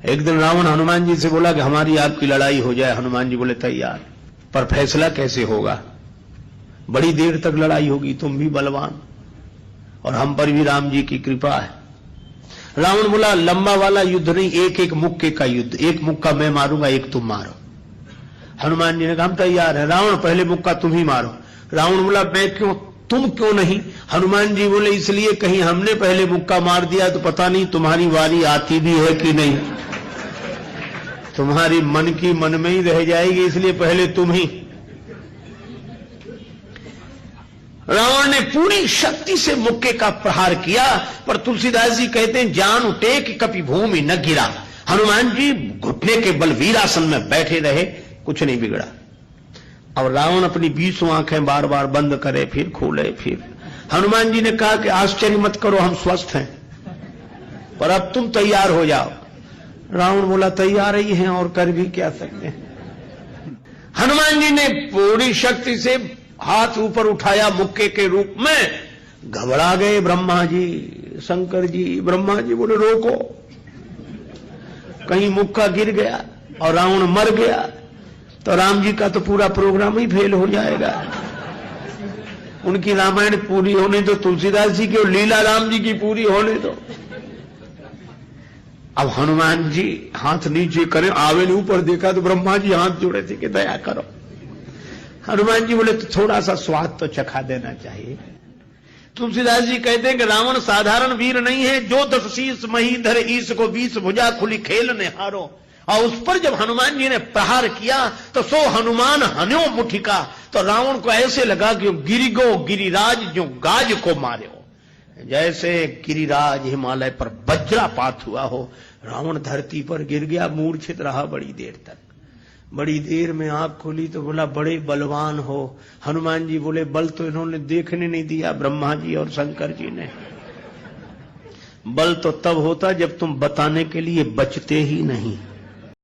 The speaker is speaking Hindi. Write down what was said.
एक दिन रावण हनुमान जी से बोला कि हमारी आपकी लड़ाई हो जाए। हनुमान जी बोले तैयार, पर फैसला कैसे होगा? बड़ी देर तक लड़ाई होगी, तुम भी बलवान और हम पर भी राम जी की कृपा है। रावण बोला लंबा वाला युद्ध नहीं, एक एक मुक्के का युद्ध, एक मुक्का मैं मारूंगा, एक तुम मारो। हनुमान जी ने कहा हम तैयार है। रावण पहले मुक्का तुम ही मारो। रावण बोला मैं क्यों, तुम क्यों नहीं? हनुमान जी बोले इसलिए कहीं हमने पहले मुक्का मार दिया तो पता नहीं तुम्हारी वारी आती भी है कि नहीं, तुम्हारी मन की मन में ही रह जाएगी, इसलिए पहले तुम ही। रावण ने पूरी शक्ति से मुक्के का प्रहार किया, पर तुलसीदास जी कहते हैं जान उठे कि कभी भूमि न गिरा। हनुमान जी घुटने के बल वीरासन में बैठे रहे, कुछ नहीं बिगड़ा। और रावण अपनी 20 आंखें बार बार बंद करे फिर खोले फिर। हनुमान जी ने कहा कि आश्चर्य मत करो, हम स्वस्थ हैं, पर अब तुम तैयार हो जाओ। रावण बोला तैयार ही हैं और कर भी क्या सकते हैं। हनुमान जी ने पूरी शक्ति से हाथ ऊपर उठाया मुक्के के रूप में। घबरा गए ब्रह्मा जी, शंकर जी। ब्रह्मा जी बोले रोको, कहीं मुक्का गिर गया और रावण मर गया तो राम जी का तो पूरा प्रोग्राम ही फेल हो जाएगा। उनकी रामायण पूरी होने दो, तुलसीदास जी की और लीला राम जी की पूरी होने दो। अब हनुमान जी हाथ नीचे करें, आवे ने ऊपर देखा तो ब्रह्मा जी हाथ जोड़े थे कि दया करो। हनुमान जी बोले तो थोड़ा सा स्वाद तो चखा देना चाहिए। तुलसीदास जी कहते हैं कि रावण साधारण वीर नहीं है, जो 10 शीश मही धर ईश को 20 भुजा खुली खेल ने हारो। और उस पर जब हनुमान जी ने प्रहार किया तो सो हनुमान हन्यो मुठिका, तो रावण को ऐसे लगा कि गिरिगो गिरिराज जो गाज को मारे हो, जैसे गिरिराज हिमालय पर वज्रापात हुआ हो। रावण धरती पर गिर गया, मूर्छित रहा बड़ी देर तक। बड़ी देर में आंख खोली तो बोला बड़े बलवान हो। हनुमान जी बोले बल तो इन्होंने देखने नहीं दिया, ब्रह्मा जी और शंकर जी ने। बल तो तब होता जब तुम बताने के लिए बचते ही नहीं।